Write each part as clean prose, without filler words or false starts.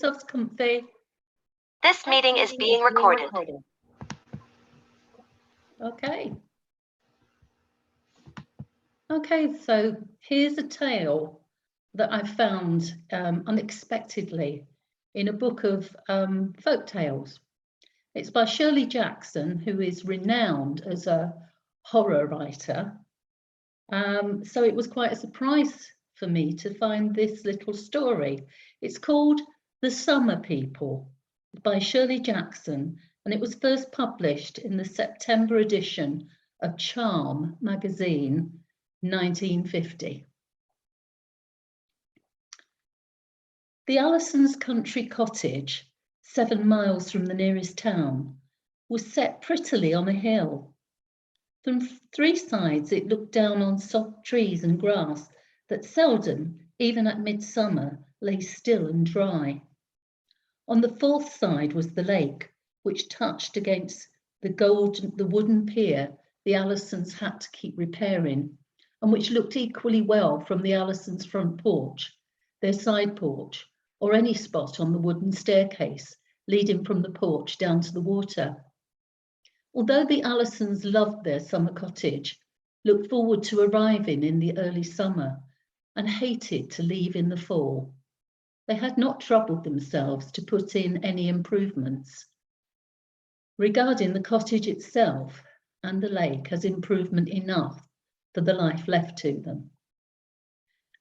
yourselves comfy. This meeting is being recorded. Okay. Okay, so here's a tale that I found unexpectedly in a book of folk tales. It's by Shirley Jackson, who is renowned as a horror writer. So it was quite a surprise for me to find this little story. It's called The Summer People by Shirley Jackson, and it was first published in the September edition of Charm magazine, 1950. The Allisons' country cottage, 7 miles from the nearest town, was set prettily on a hill. From 3 sides it looked down on soft trees and grass that seldom, even at midsummer, lay still and dry. On the 4th side was the lake, which touched against the wooden pier the Allisons had to keep repairing, and which looked equally well from the Allisons' front porch, their side porch, or any spot on the wooden staircase leading from the porch down to the water. Although the Allisons loved their summer cottage, looked forward to arriving in the early summer, and hated to leave in the fall, they had not troubled themselves to put in any improvements. Regarding the cottage itself and the lake as improvement enough for the life left to them.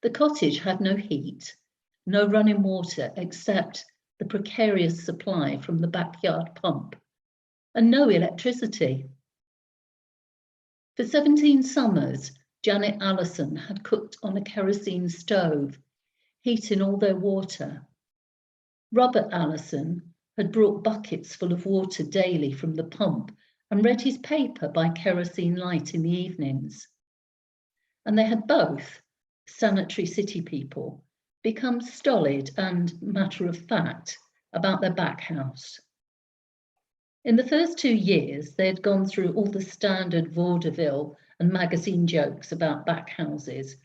The cottage had no heat, no running water except the precarious supply from the backyard pump, and no electricity. For 17 summers, Janet Allison had cooked on a kerosene stove, heating all their water. Robert Allison had brought buckets full of water daily from the pump and read his paper by kerosene light in the evenings. And they had both, sanitary city people, become stolid and matter-of-fact about their back house. In the first 2 years, they had gone through all the standard vaudeville and magazine jokes about back houses,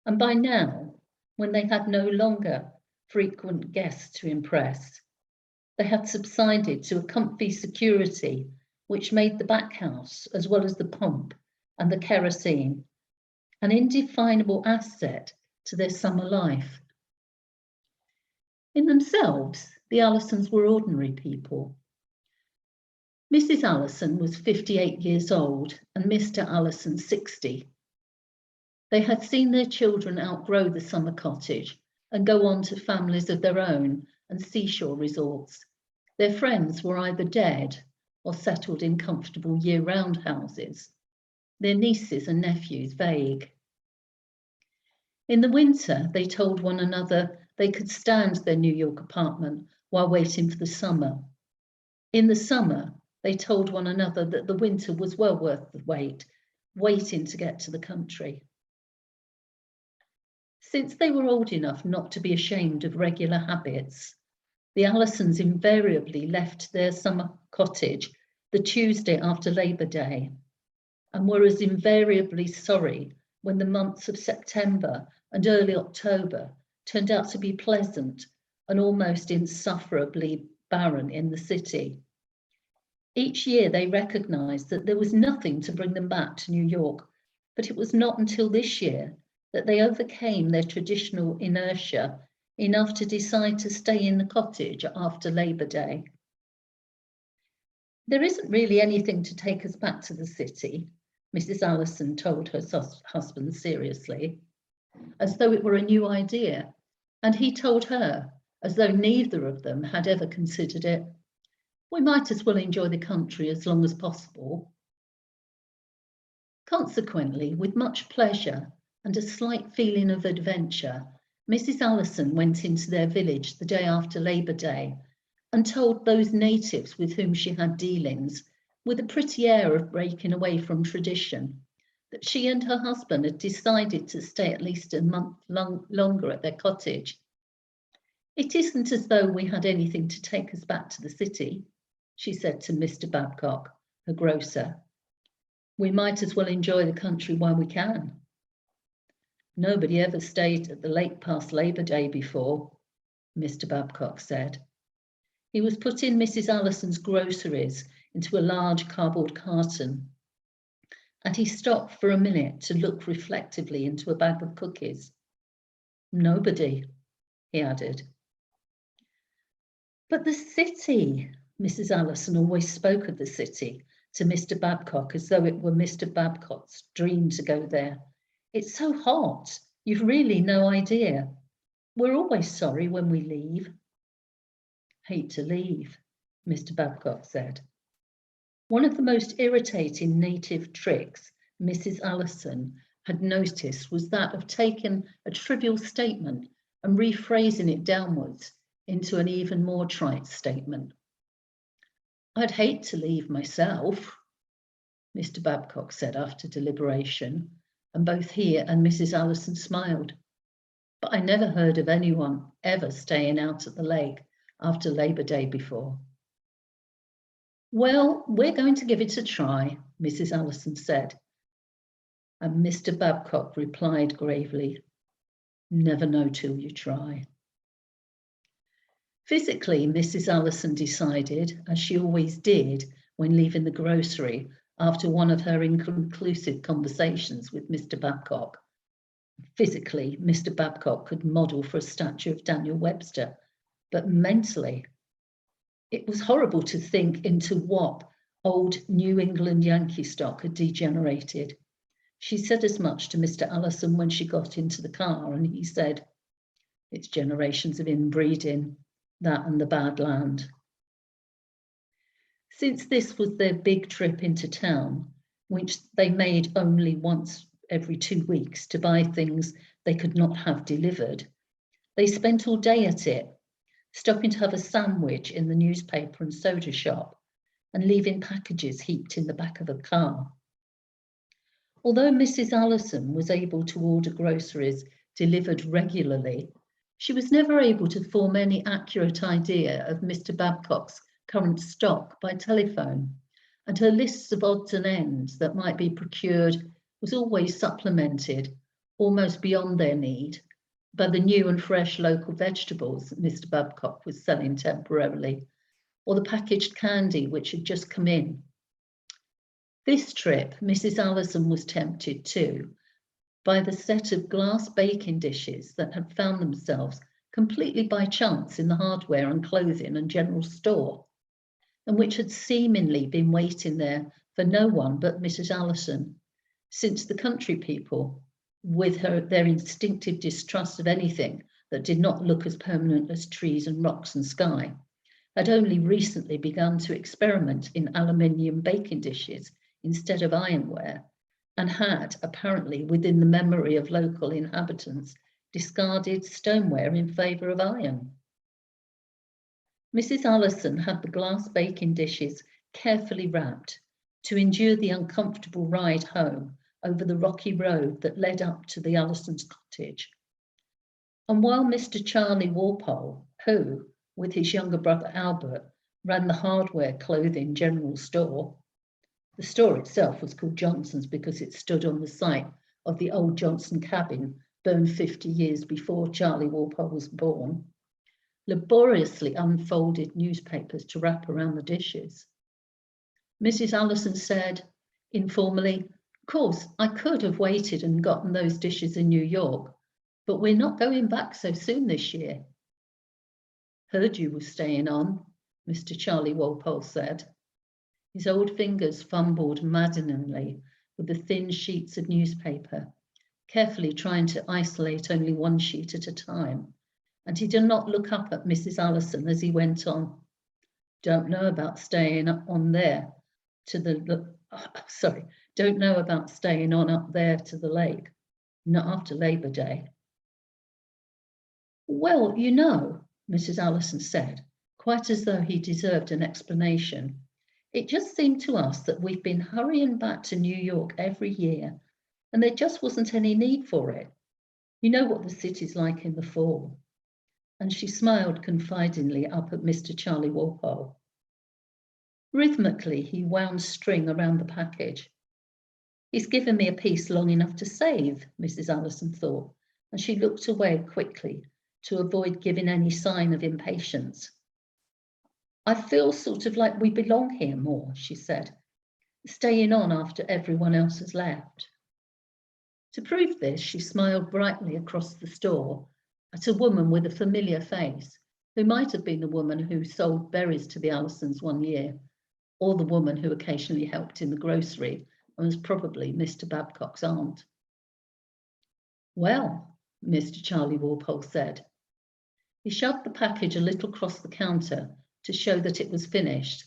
and by now, when they had no longer frequent guests to impress, they had subsided to a comfy security which made the back house, as well as the pump and the kerosene, an indefinable asset to their summer life. In themselves, the Allisons were ordinary people. Mrs. Allison was 58 years old and Mr. Allison 60. They had seen their children outgrow the summer cottage and go on to families of their own and seashore resorts. Their friends were either dead or settled in comfortable year-round houses. Their nieces and nephews vague. In the winter, they told one another they could stand their New York apartment while waiting for the summer. In the summer, they told one another that the winter was well worth the wait, waiting to get to the country. Since they were old enough not to be ashamed of regular habits, the Allisons invariably left their summer cottage the Tuesday after Labor Day, and were as invariably sorry when the months of September and early October turned out to be pleasant and almost insufferably barren in the city. Each year they recognised that there was nothing to bring them back to New York, but it was not until this year that they overcame their traditional inertia enough to decide to stay in the cottage after Labor Day. There isn't really anything to take us back to the city, Mrs. Allison told her husband seriously, as though it were a new idea, and he told her, as though neither of them had ever considered it. We might as well enjoy the country as long as possible. Consequently, with much pleasure and a slight feeling of adventure, Mrs. Allison went into their village the day after Labor Day and told those natives with whom she had dealings, with a pretty air of breaking away from tradition, that she and her husband had decided to stay at least a month longer at their cottage. It isn't as though we had anything to take us back to the city, she said to Mr. Babcock, her grocer. We might as well enjoy the country while we can. Nobody ever stayed at the lake past Labor Day before, Mr. Babcock said. He was putting Mrs. Allison's groceries into a large cardboard carton, and he stopped for a minute to look reflectively into a bag of cookies. Nobody, he added. But the city, Mrs. Allison always spoke of the city to Mr. Babcock as though it were Mr. Babcock's dream to go there. It's so hot, you've really no idea. We're always sorry when we leave. Hate to leave, Mr. Babcock said. One of the most irritating native tricks Mrs. Allison had noticed was that of taking a trivial statement and rephrasing it downwards into an even more trite statement. I'd hate to leave myself, Mr. Babcock said after deliberation, and both he and Mrs. Allison smiled. But I never heard of anyone ever staying out at the lake after Labor Day before. Well, we're going to give it a try, Mrs. Allison said. And Mr. Babcock replied gravely, never know till you try. Physically, Mrs. Allison decided, as she always did when leaving the grocery after one of her inconclusive conversations with Mr. Babcock. Physically, Mr. Babcock could model for a statue of Daniel Webster, but mentally, it was horrible to think into what old New England Yankee stock had degenerated. She said as much to Mr. Allison when she got into the car, and he said, it's generations of inbreeding, that and the bad land. Since this was their big trip into town, which they made only once every 2 weeks to buy things they could not have delivered, they spent all day at it, stopping to have a sandwich in the newspaper and soda shop and leaving packages heaped in the back of a car. Although Mrs. Allison was able to order groceries delivered regularly, she was never able to form any accurate idea of Mr. Babcock's current stock by telephone, and her lists of odds and ends that might be procured was always supplemented, almost beyond their need, by the new and fresh local vegetables that Mr. Babcock was selling temporarily, or the packaged candy which had just come in. This trip, Mrs. Allison was tempted too by the set of glass baking dishes that had found themselves completely by chance in the hardware and clothing and general store, and which had seemingly been waiting there for no one but Mrs. Allison, since the country people, with their instinctive distrust of anything that did not look as permanent as trees and rocks and sky, had only recently begun to experiment in aluminium baking dishes instead of ironware, and had, apparently within the memory of local inhabitants, discarded stoneware in favour of iron. Mrs. Allison had the glass baking dishes carefully wrapped to endure the uncomfortable ride home over the rocky road that led up to the Allisons' cottage. And while Mr. Charlie Walpole, who, with his younger brother Albert, ran the hardware clothing general store, the store itself was called Johnson's because it stood on the site of the old Johnson cabin burned 50 years before Charlie Walpole was born, laboriously unfolded newspapers to wrap around the dishes. Mrs. Allison said, informally, of course, I could have waited and gotten those dishes in New York, but we're not going back so soon this year. Heard you were staying on, Mr. Charlie Walpole said. His old fingers fumbled maddeningly with the thin sheets of newspaper, carefully trying to isolate only one sheet at a time, and he did not look up at Mrs. Allison as he went on. Don't know about staying on there to the, don't know about staying on up there to the lake, not after Labor Day. Well, you know, Mrs. Allison said, quite as though he deserved an explanation. It just seemed to us that we've been hurrying back to New York every year, and there just wasn't any need for it. You know what the city's like in the fall. And she smiled confidingly up at Mr. Charlie Walpole. Rhythmically, he wound string around the package. He's given me a piece long enough to save, Mrs. Allison thought, and she looked away quickly to avoid giving any sign of impatience. I feel sort of like we belong here more, she said, staying on after everyone else has left. To prove this, she smiled brightly across the store at a woman with a familiar face, who might have been the woman who sold berries to the Allisons one year, or the woman who occasionally helped in the grocery and was probably Mr. Babcock's aunt. Well, Mr. Charlie Walpole said. He shoved the package a little across the counter to show that it was finished,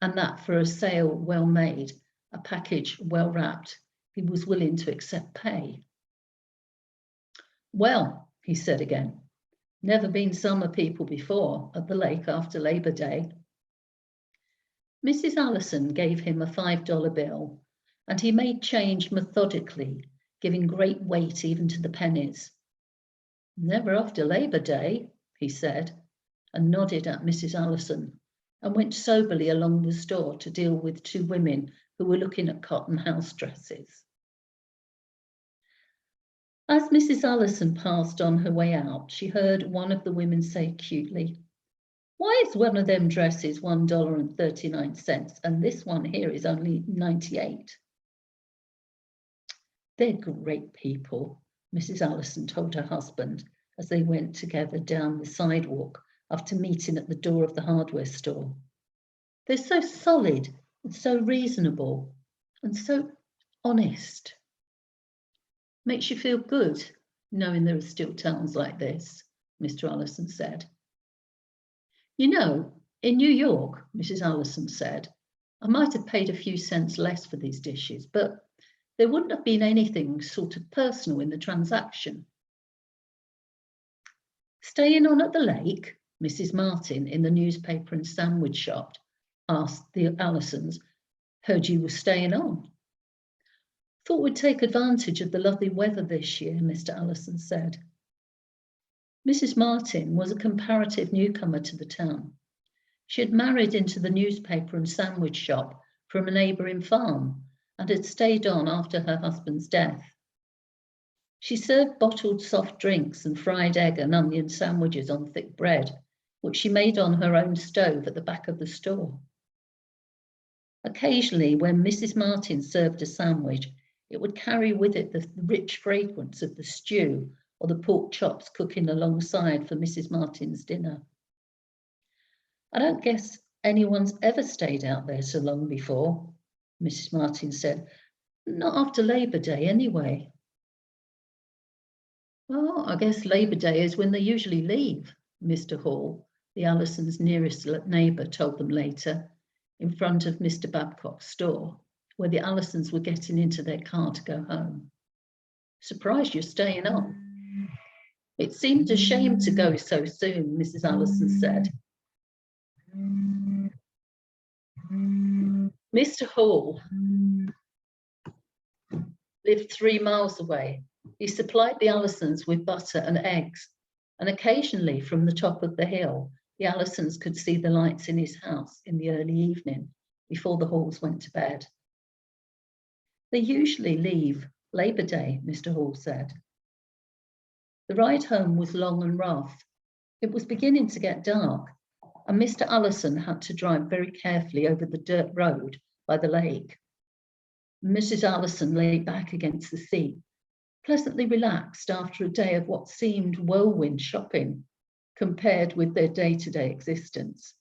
and that for a sale well made, a package well wrapped, he was willing to accept pay. Well, he said again, never been summer people before at the lake after Labor Day. Mrs. Allison gave him a $5 bill, and he made change methodically, giving great weight even to the pennies. Never after Labor Day, he said, and nodded at Mrs. Allison, and went soberly along the store to deal with two women who were looking at cotton house dresses. As Mrs. Allison passed on her way out, she heard one of the women say cutely, "Why is one of them dresses $1.39 and this one here is only 98? They're great people," Mrs. Allison told her husband as they went together down the sidewalk after meeting at the door of the hardware store. "They're so solid and so reasonable and so honest. Makes you feel good knowing there are still towns like this," Mr. Allison said. "You know, in New York," Mrs. Allison said, "I might have paid a few cents less for these dishes, but there wouldn't have been anything sort of personal in the transaction." "Staying on at the lake?" Mrs. Martin in the newspaper and sandwich shop asked the Allisons. "Heard you were staying on." "Thought we'd take advantage of the lovely weather this year," Mr. Allison said. Mrs. Martin was a comparative newcomer to the town. She had married into the newspaper and sandwich shop from a neighbouring farm and had stayed on after her husband's death. She served bottled soft drinks and fried egg and onion sandwiches on thick bread, which she made on her own stove at the back of the store. Occasionally, when Mrs. Martin served a sandwich, it would carry with it the rich fragrance of the stew or the pork chops cooking alongside for Mrs. Martin's dinner. "I don't guess anyone's ever stayed out there so long before," Mrs. Martin said. "Not after Labor Day, anyway." "Well, I guess Labor Day is when they usually leave," Mr. Hall, the Allisons' nearest neighbour, told them later, in front of Mr. Babcock's store, where the Allisons were getting into their car to go home. "Surprised you're staying on." "It seemed a shame to go so soon," Mrs. Allison said. Mr. Hall lived 3 miles away. He supplied the Allisons with butter and eggs, and occasionally from the top of the hill, the Allisons could see the lights in his house in the early evening before the Halls went to bed. "They usually leave Labor Day," Mr. Hall said. The ride home was long and rough. It was beginning to get dark, and Mr. Allison had to drive very carefully over the dirt road by the lake. Mrs. Allison lay back against the seat, pleasantly relaxed after a day of what seemed whirlwind shopping compared with their day-to-day existence.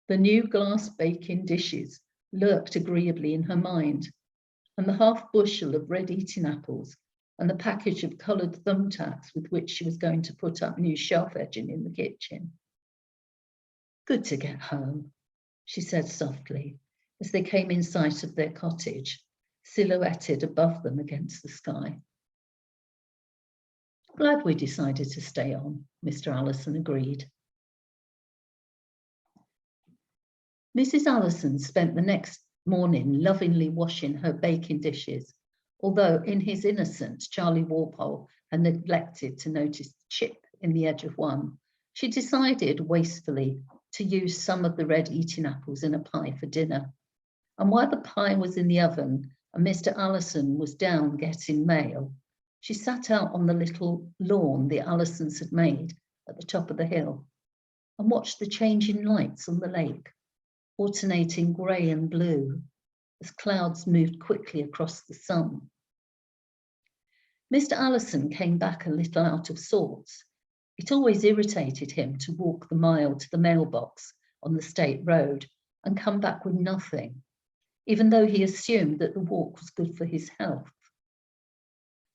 The new glass baking dishes lurked agreeably in her mind, and the half bushel of red eating apples and the package of coloured thumbtacks with which she was going to put up new shelf edging in the kitchen. "Good to get home," she said softly as they came in sight of their cottage, silhouetted above them against the sky. "Glad we decided to stay on," Mr. Allison agreed. Mrs. Allison spent the next morning lovingly washing her baking dishes, although in his innocence, Charlie Walpole had neglected to notice the chip in the edge of one. She decided wastefully to use some of the red eating apples in a pie for dinner. And while the pie was in the oven and Mr. Allison was down getting mail, she sat out on the little lawn the Allisons had made at the top of the hill and watched the changing lights on the lake, alternating grey and blue as clouds moved quickly across the sun. Mr. Allison came back a little out of sorts. It always irritated him to walk the mile to the mailbox on the state road and come back with nothing, even though he assumed that the walk was good for his health.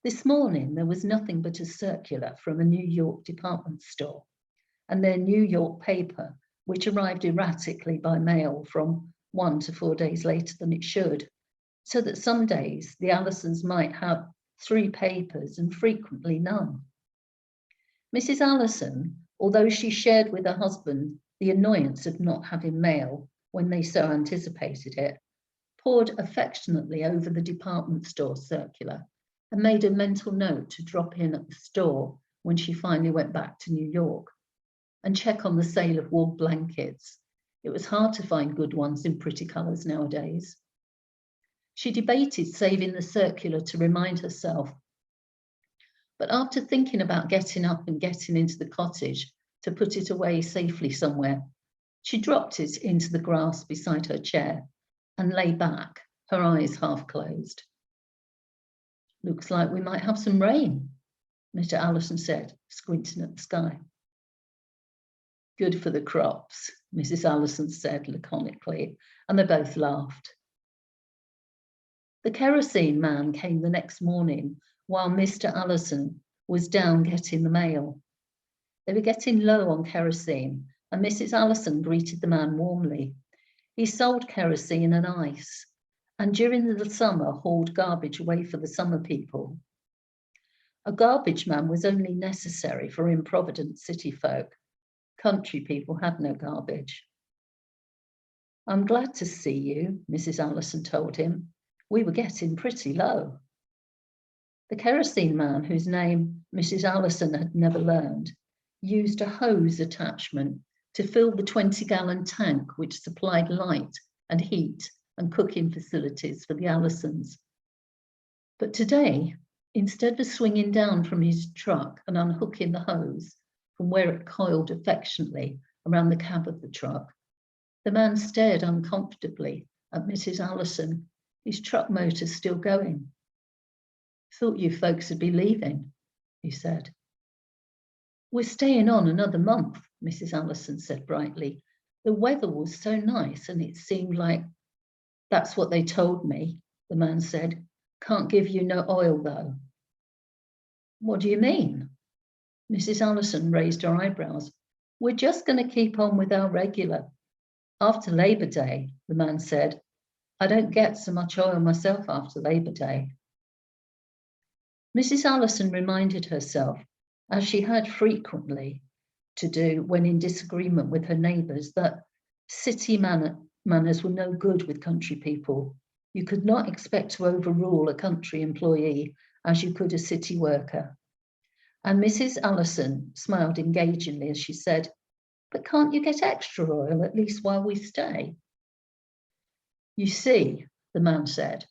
This morning, there was nothing but a circular from a New York department store and their New York paper, which arrived erratically by mail from 1 to 4 days later than it should, so that some days the Allisons might have 3 papers and frequently none. Mrs. Allison, although she shared with her husband the annoyance of not having mail when they so anticipated it, pored affectionately over the department store circular and made a mental note to drop in at the store when she finally went back to New York and check on the sale of wool blankets. It was hard to find good ones in pretty colours nowadays. She debated saving the circular to remind herself, but after thinking about getting up and getting into the cottage to put it away safely somewhere, she dropped it into the grass beside her chair and lay back, her eyes half closed. "Looks like we might have some rain," Mr. Allison said, squinting at the sky. "Good for the crops," Mrs. Allison said laconically, and they both laughed. The kerosene man came the next morning while Mr. Allison was down getting the mail. They were getting low on kerosene, and Mrs. Allison greeted the man warmly. He sold kerosene and ice, and during the summer hauled garbage away for the summer people. A garbage man was only necessary for improvident city folk. Country people had no garbage. "I'm glad to see you," Mrs. Allison told him. "We were getting pretty low." The kerosene man, whose name Mrs. Allison had never learned, used a hose attachment to fill the 20-gallon tank which supplied light and heat and cooking facilities for the Allisons. But today, instead of swinging down from his truck and unhooking the hose from where it coiled affectionately around the cab of the truck, the man stared uncomfortably at Mrs. Allison, his truck motor still going. "Thought you folks would be leaving," he said. "We're staying on another month," Mrs. Allison said brightly. "The weather was so nice and it seemed like..." "That's what they told me," the man said. "Can't give you no oil though." "What do you mean?" Mrs. Allison raised her eyebrows. "We're just going to keep on with our regular. After Labor Day," the man said. "I don't get so much oil myself after Labor Day." Mrs. Allison reminded herself, as she had frequently to do when in disagreement with her neighbours, that city manners were no good with country people. You could not expect to overrule a country employee as you could a city worker. And Mrs. Allison smiled engagingly as she said, "But can't you get extra oil at least while we stay?" "You see," the man said.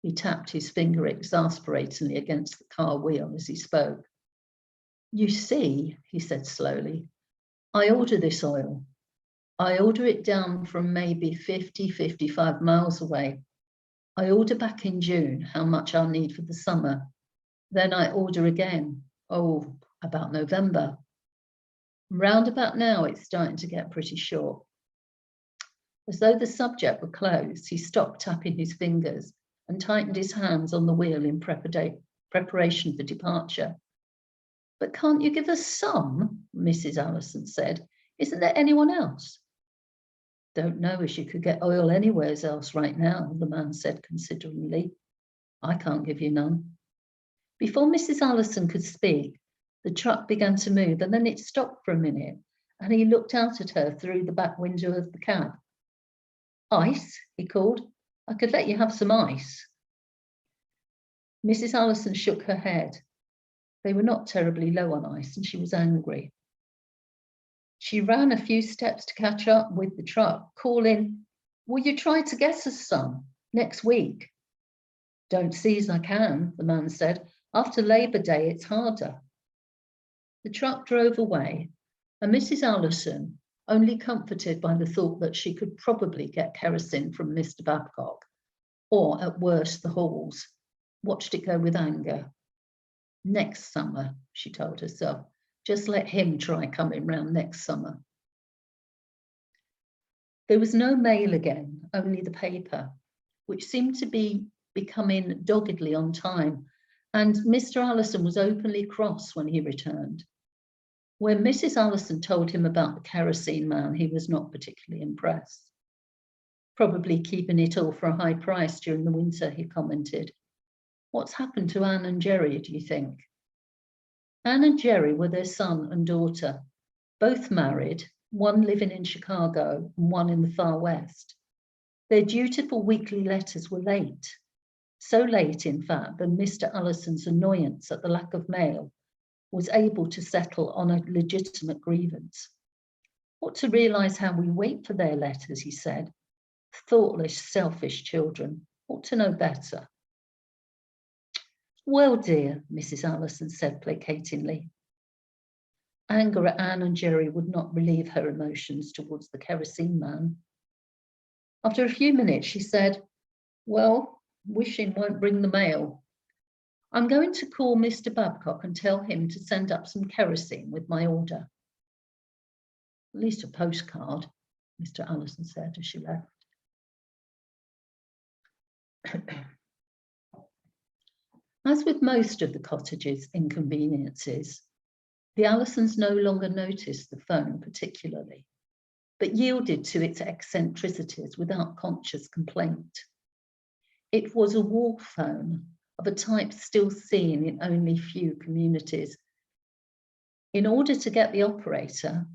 He tapped his finger exasperatingly against the car wheel as he spoke. "You see," he said slowly, "I order this oil. I order it down from maybe 50, 55 miles away. I order back in June how much I'll need for the summer. Then I order again, about November. Round about now, it's starting to get pretty short." As though the subject were closed, he stopped tapping his fingers and tightened his hands on the wheel in preparation for departure. "But can't you give us some?" Mrs. Allison said. "Isn't there anyone else?" "Don't know as you could get oil anywhere else right now," the man said consideringly. "I can't give you none." Before Mrs. Allison could speak, the truck began to move and then it stopped for a minute and he looked out at her through the back window of the cab. "Ice?" he called. "I could let you have some ice." Mrs. Allison shook her head. They were not terribly low on ice and she was angry. She ran a few steps to catch up with the truck, calling, "Will you try to get us some next week?" "Don't see as I can," the man said. "After Labor Day, it's harder." The truck drove away and Mrs. Allison, only comforted by the thought that she could probably get kerosene from Mr. Babcock, or at worst the Halls, watched it go with anger. Next summer, she told herself, just let him try coming round next summer. There was no mail again, only the paper, which seemed to be becoming doggedly on time, and Mr. Allison was openly cross when he returned. When Mrs. Allison told him about the kerosene man, he was not particularly impressed. Probably keeping it all for a high price during the winter, he commented. What's happened to Anne and Jerry, do you think? Anne and Jerry were their son and daughter, both married, one living in Chicago and one in the far west. Their dutiful weekly letters were late, so late, in fact, that Mr. Allison's annoyance at the lack of mail was able to settle on a legitimate grievance. Ought to realise how we wait for their letters, he said. Thoughtless, selfish children ought to know better. Well, dear, Mrs. Allison said placatingly. Anger at Anne and Jerry would not relieve her emotions towards the kerosene man. After a few minutes, she said, well, wishing won't bring the mail. I'm going to call Mr. Babcock and tell him to send up some kerosene with my order. At least a postcard, Mr. Allison said as she left. As with most of the cottage's inconveniences, the Allisons no longer noticed the phone particularly, but yielded to its eccentricities without conscious complaint. It was a wall phone of a type still seen in only few communities. In order to get the operator,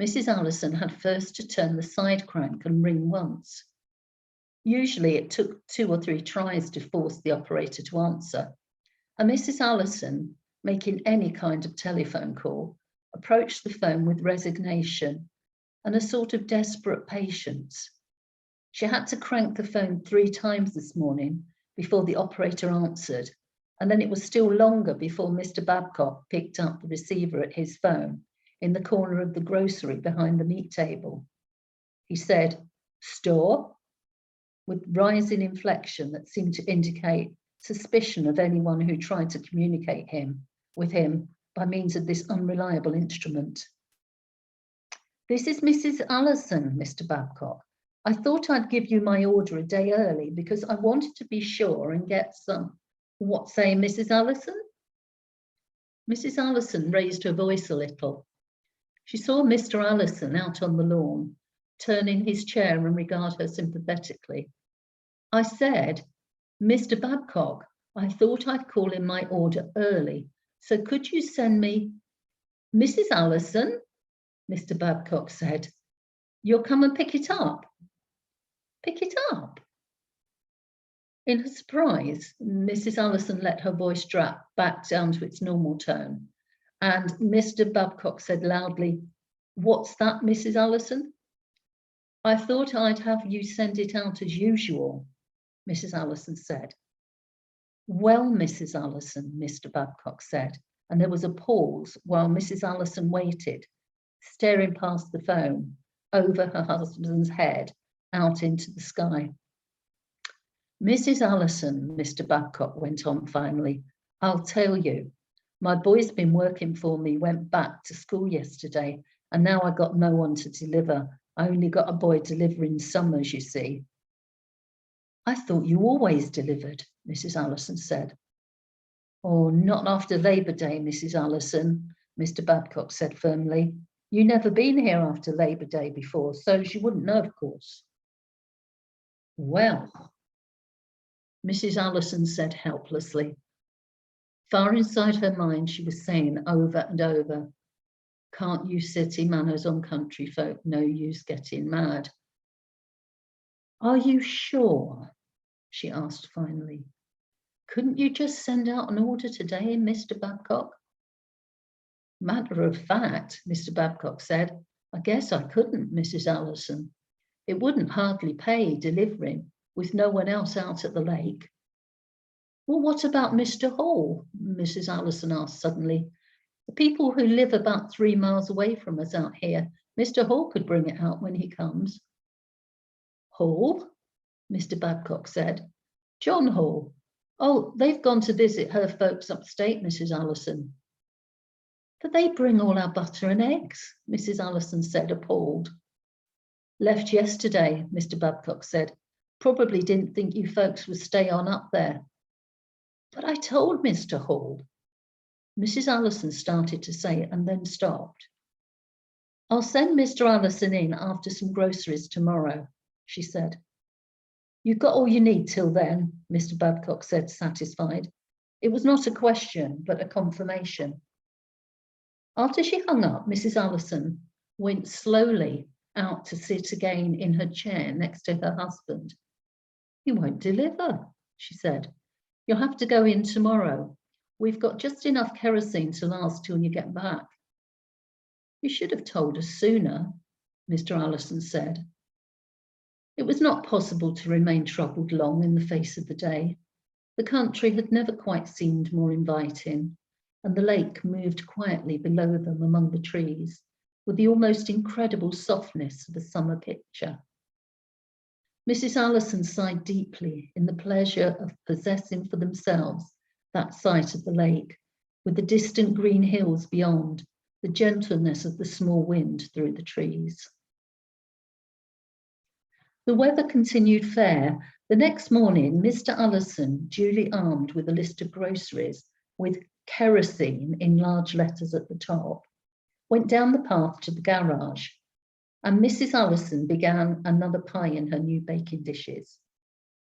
Mrs. Allison had first to turn the side crank and ring once. Usually it took 2 or 3 tries to force the operator to answer, and Mrs. Allison, making any kind of telephone call, approached the phone with resignation and a sort of desperate patience. She had to crank the phone 3 times this morning before the operator answered, and then it was still longer before Mr. Babcock picked up the receiver at his phone in the corner of the grocery behind the meat table. He said, "Store?" with rising inflection that seemed to indicate suspicion of anyone who tried to communicate with him by means of this unreliable instrument. This is Mrs. Allison, Mr. Babcock. I thought I'd give you my order a day early because I wanted to be sure and get some. What say, Mrs. Allison? Mrs. Allison raised her voice a little. She saw Mr. Allison out on the lawn, turn in his chair and regard her sympathetically. I said, Mr. Babcock, I thought I'd call in my order early, so could you send me... Mrs. Allison, Mr. Babcock said, you'll come and pick it up. Pick it up? In her surprise, Mrs. Allison let her voice drop back down to its normal tone, and Mr. Babcock said loudly, what's that, Mrs. Allison? I thought I'd have you send it out as usual, Mrs. Allison said. Well, Mrs. Allison, Mr. Babcock said, and there was a pause while Mrs. Allison waited, staring past the phone, over her husband's head, out into the sky. Mrs. Allison, Mr. Babcock went on finally, I'll tell you, my boy's been working for me, went back to school yesterday, and now I got no one to deliver. I only got a boy delivering summers, you see. I thought you always delivered, Mrs. Allison said. Oh, not after Labour Day, Mrs. Allison, Mr. Babcock said firmly. You never been here after Labour Day before, so you wouldn't know, of course. Well, Mrs. Allison said helplessly. Far inside her mind, she was saying over and over, can't use city manners on country folk, no use getting mad. Are you sure? She asked finally. Couldn't you just send out an order today, Mr. Babcock? Matter of fact, Mr. Babcock said, I guess I couldn't, Mrs. Allison. It wouldn't hardly pay delivering with no one else out at the lake. Well, what about Mr. Hall? Mrs. Allison asked suddenly. The people who live about 3 miles away from us out here, Mr. Hall could bring it out when he comes. Hall? Mr. Babcock said. John Hall. Oh, they've gone to visit her folks upstate, Mrs. Allison. But they bring all our butter and eggs, Mrs. Allison said, appalled. Left yesterday, Mr. Babcock said. Probably didn't think you folks would stay on up there. But I told Mr. Hall. Mrs. Allison started to say it and then stopped. I'll send Mr. Allison in after some groceries tomorrow, she said. You've got all you need till then, Mr. Babcock said, satisfied. It was not a question, but a confirmation. After she hung up, Mrs. Allison went slowly out to sit again in her chair next to her husband. He won't deliver, she said. You'll have to go in tomorrow. We've got just enough kerosene to last till you get back. You should have told us sooner, Mr. Allison said. It was not possible to remain troubled long in the face of the day. The country had never quite seemed more inviting, and the lake moved quietly below them among the trees, with the almost incredible softness of a summer picture. Mrs. Allison sighed deeply in the pleasure of possessing for themselves that sight of the lake, with the distant green hills beyond, the gentleness of the small wind through the trees. The weather continued fair. The next morning, Mr. Allison, duly armed with a list of groceries with kerosene in large letters at the top, went down the path to the garage, and Mrs. Allison began another pie in her new baking dishes.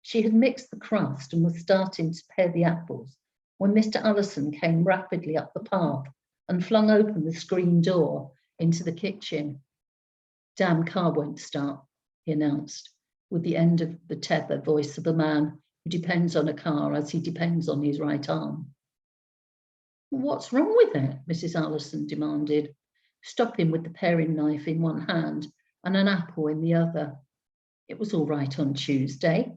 She had mixed the crust and was starting to pare the apples when Mr. Allison came rapidly up the path and flung open the screen door into the kitchen. Damn car won't start, he announced, with the end of the tether voice of a man who depends on a car as he depends on his right arm. What's wrong with it? Mrs. Allison demanded, stopping with the paring knife in one hand and an apple in the other. It was all right on Tuesday.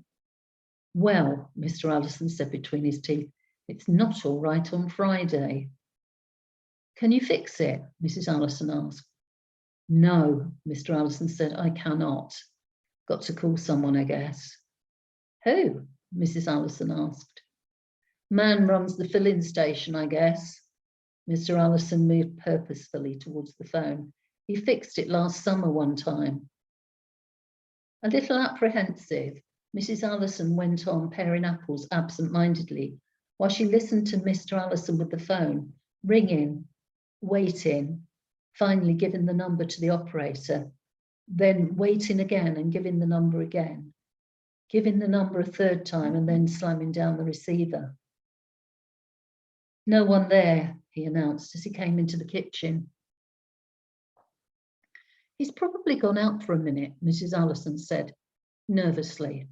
Well, Mr. Allison said between his teeth, it's not all right on Friday. Can you fix it? Mrs. Allison asked. No, Mr. Allison said, I cannot. Got to call someone, I guess. Who? Mrs. Allison asked. Man runs the filling station, I guess. Mr. Allison moved purposefully towards the phone. He fixed it last summer one time. A little apprehensive, Mrs. Allison went on paring apples absent-mindedly while she listened to Mr. Allison with the phone, ringing, waiting, finally giving the number to the operator, then waiting again and giving the number again, giving the number a third time and then slamming down the receiver. No one there, he announced as he came into the kitchen. He's probably gone out for a minute, Mrs. Allison said, nervously.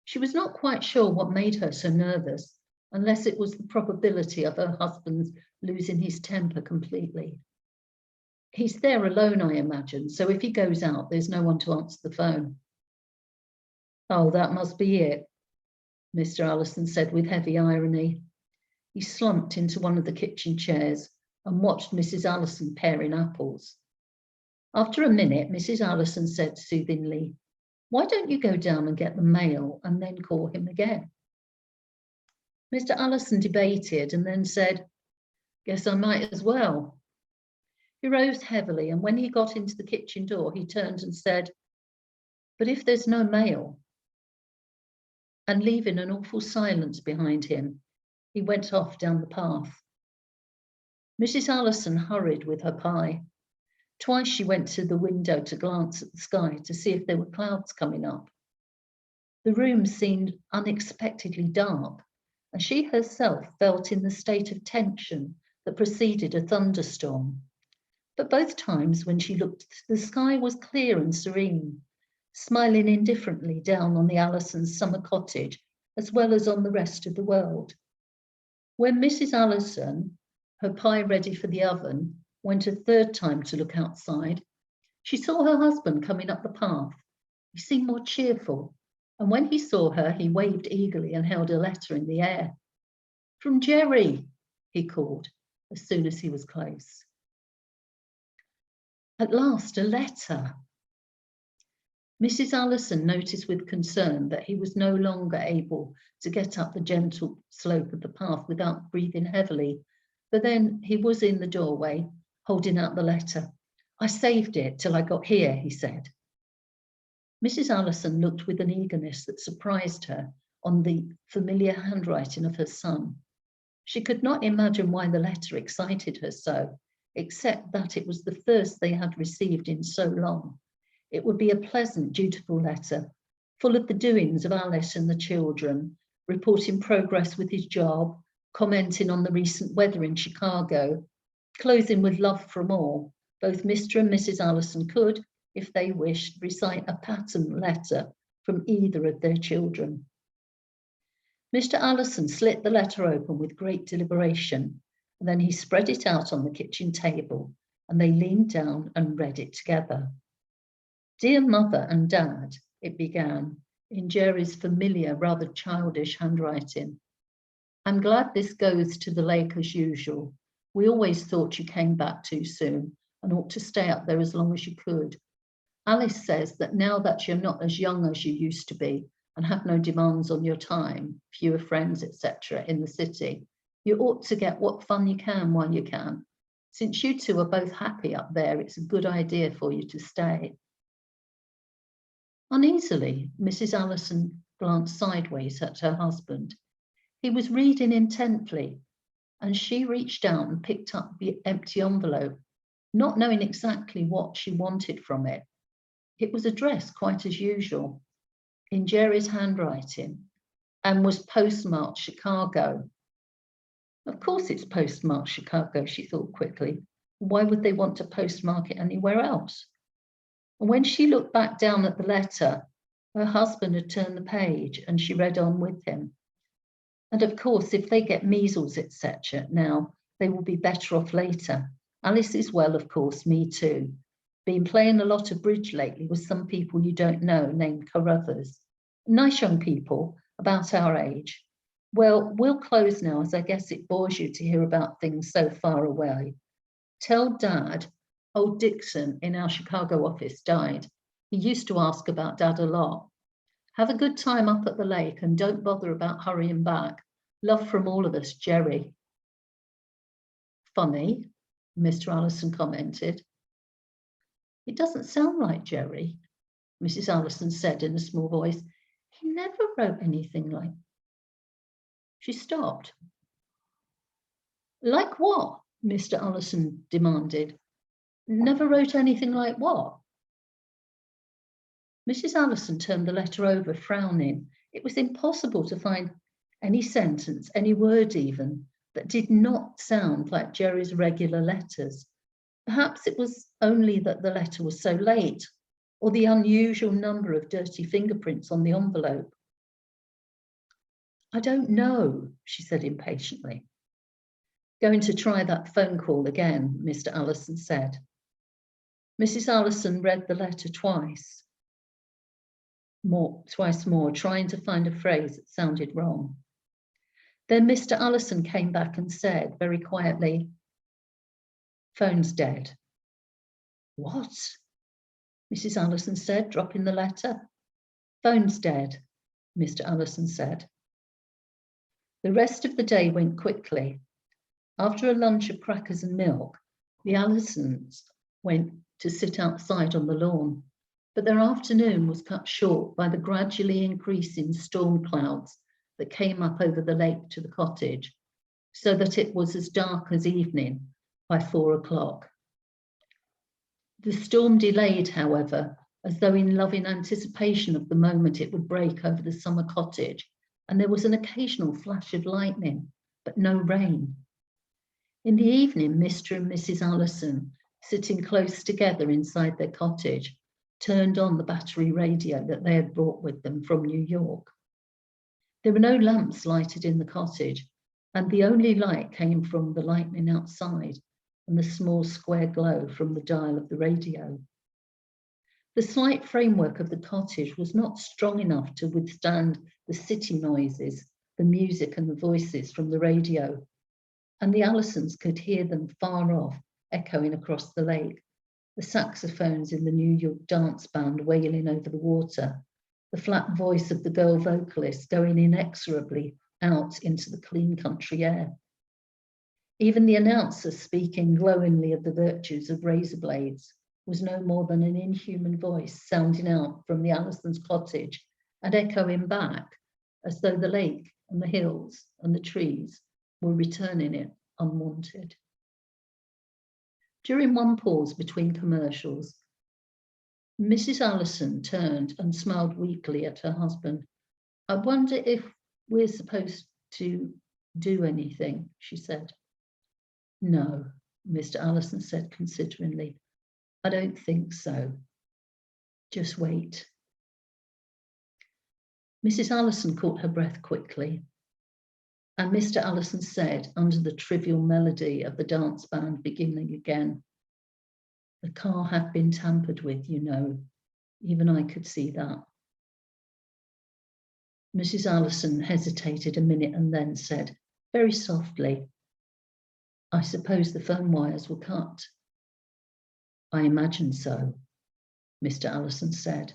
She was not quite sure what made her so nervous, unless it was the probability of her husband's losing his temper completely. He's there alone, I imagine, so if he goes out, there's no one to answer the phone. Oh, that must be it, Mr. Allison said with heavy irony. He slumped into one of the kitchen chairs and watched Mrs. Allison paring apples. After a minute, Mrs. Allison said soothingly, why don't you go down and get the mail and then call him again? Mr. Allison debated and then said, guess I might as well. He rose heavily, and when he got into the kitchen door, he turned and said, but if there's no mail? And leaving an awful silence behind him, he went off down the path. Mrs. Allison hurried with her pie. Twice she went to the window to glance at the sky to see if there were clouds coming up. The room seemed unexpectedly dark, and she herself felt in the state of tension that preceded a thunderstorm. But both times when she looked, the sky was clear and serene, smiling indifferently down on the Allisons' summer cottage as well as on the rest of the world. When Mrs. Allison, her pie ready for the oven, went a third time to look outside, she saw her husband coming up the path. He seemed more cheerful, and when he saw her, he waved eagerly and held a letter in the air. From Jerry, he called, as soon as he was close. At last, a letter. Mrs. Allison noticed with concern that he was no longer able to get up the gentle slope of the path without breathing heavily. But then he was in the doorway, holding out the letter. "I saved it till I got here," he said. Mrs. Allison looked with an eagerness that surprised her on the familiar handwriting of her son. She could not imagine why the letter excited her so, except that it was the first they had received in so long. It would be a pleasant, dutiful letter, full of the doings of Alice and the children, reporting progress with his job, commenting on the recent weather in Chicago, closing with love from all. Both Mr. and Mrs. Allison could, if they wished, recite a pattern letter from either of their children. Mr. Allison slit the letter open with great deliberation, and then he spread it out on the kitchen table, and they leaned down and read it together. "Dear Mother and Dad," it began, in Jerry's familiar, rather childish handwriting. "I'm glad this goes to the lake as usual. We always thought you came back too soon and ought to stay up there as long as you could. Alice says that now that you're not as young as you used to be and have no demands on your time, fewer friends, etc., in the city, you ought to get what fun you can while you can. Since you two are both happy up there, it's a good idea for you to stay." Uneasily, Mrs. Allison glanced sideways at her husband. He was reading intently, and she reached out and picked up the empty envelope, not knowing exactly what she wanted from it. It was addressed quite as usual, in Jerry's handwriting, and was postmarked Chicago. Of course it's postmarked Chicago, she thought quickly. Why would they want to postmark it anywhere else? And when she looked back down at the letter, her husband had turned the page and she read on with him. "And of course, if they get measles, etc., now, they will be better off later. Alice is well, of course, me too. Been playing a lot of bridge lately with some people you don't know named Carruthers. Nice young people, about our age. Well, we'll close now as I guess it bores you to hear about things so far away. Tell Dad, old Dixon in our Chicago office died. He used to ask about Dad a lot. Have a good time up at the lake and don't bother about hurrying back. Love from all of us, Jerry." "Funny," Mr. Allison commented. "It doesn't sound like Jerry," Mrs. Allison said in a small voice. "He never wrote anything like..." She stopped. "Like what?" Mr. Allison demanded. "Never wrote anything like what?" Mrs. Allison turned the letter over, frowning. It was impossible to find any sentence, any word even, that did not sound like Jerry's regular letters. Perhaps it was only that the letter was so late, or the unusual number of dirty fingerprints on the envelope. "I don't know," she said impatiently. "Going to try that phone call again," Mr. Allison said. Mrs. Allison read the letter twice more, trying to find a phrase that sounded wrong. Then Mr. Allison came back and said very quietly, "Phone's dead." "What?" Mrs. Allison said, dropping the letter. "Phone's dead," Mr. Allison said. The rest of the day went quickly. After a lunch of crackers and milk, the Allisons went to sit outside on the lawn, but their afternoon was cut short by the gradually increasing storm clouds that came up over the lake to the cottage, so that it was as dark as evening by 4 o'clock. The storm delayed, however, as though in loving anticipation of the moment it would break over the summer cottage, and there was an occasional flash of lightning, but no rain. In the evening, Mr. and Mrs. Allison, sitting close together inside their cottage, turned on the battery radio that they had brought with them from New York. There were no lamps lighted in the cottage, and the only light came from the lightning outside and the small square glow from the dial of the radio. The slight framework of the cottage was not strong enough to withstand the city noises, the music and the voices from the radio. and the Allisons could hear them far off, echoing across the lake, the saxophones in the New York dance band wailing over the water, the flat voice of the girl vocalist going inexorably out into the clean country air. Even the announcer speaking glowingly of the virtues of razor blades was no more than an inhuman voice sounding out from the Allisons' cottage and echoing back as though the lake and the hills and the trees were returning it unwanted. During one pause between commercials, Mrs. Allison turned and smiled weakly at her husband. "I wonder if we're supposed to do anything," she said. "No," Mr. Allison said consideringly. "I don't think so. Just wait." Mrs. Allison caught her breath quickly, and Mr. Allison said, under the trivial melody of the dance band beginning again, "The car had been tampered with, you know. Even I could see that." Mrs. Allison hesitated a minute and then said, very softly, "I suppose the phone wires were cut." "I imagine so," Mr. Allison said.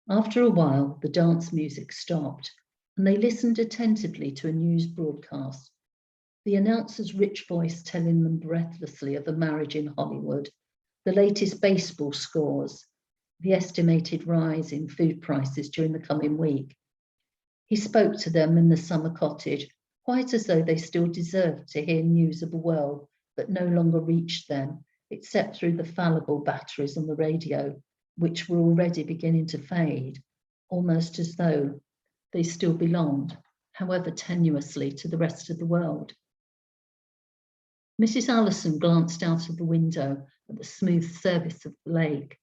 After a while, the dance music stopped, and they listened attentively to a news broadcast, the announcer's rich voice telling them breathlessly of a marriage in Hollywood, the latest baseball scores, the estimated rise in food prices during the coming week. He spoke to them in the summer cottage, quite as though they still deserved to hear news of a world that no longer reached them, except through the fallible batteries on the radio, which were already beginning to fade, almost as though they still belonged, however tenuously, to the rest of the world. Mrs. Allison glanced out of the window at the smooth surface of the lake,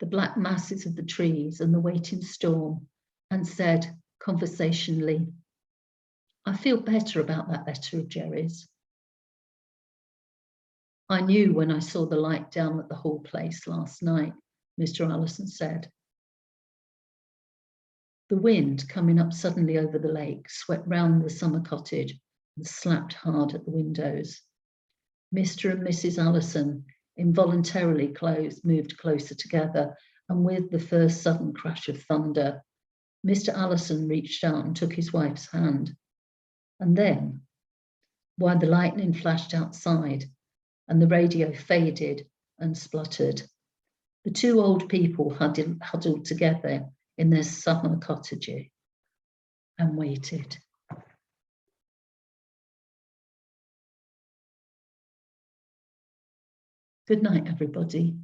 the black masses of the trees and the waiting storm, and said conversationally, "I feel better about that letter of Jerry's." "I knew when I saw the light down at the Hall place last night," Mr. Allison said. The wind, coming up suddenly over the lake, swept round the summer cottage and slapped hard at the windows. Mr. and Mrs. Allison involuntarily moved closer together, and with the first sudden crash of thunder, Mr. Allison reached out and took his wife's hand. And then, while the lightning flashed outside and the radio faded and spluttered, the two old people huddled together in their summer cottage and waited. Good night, everybody.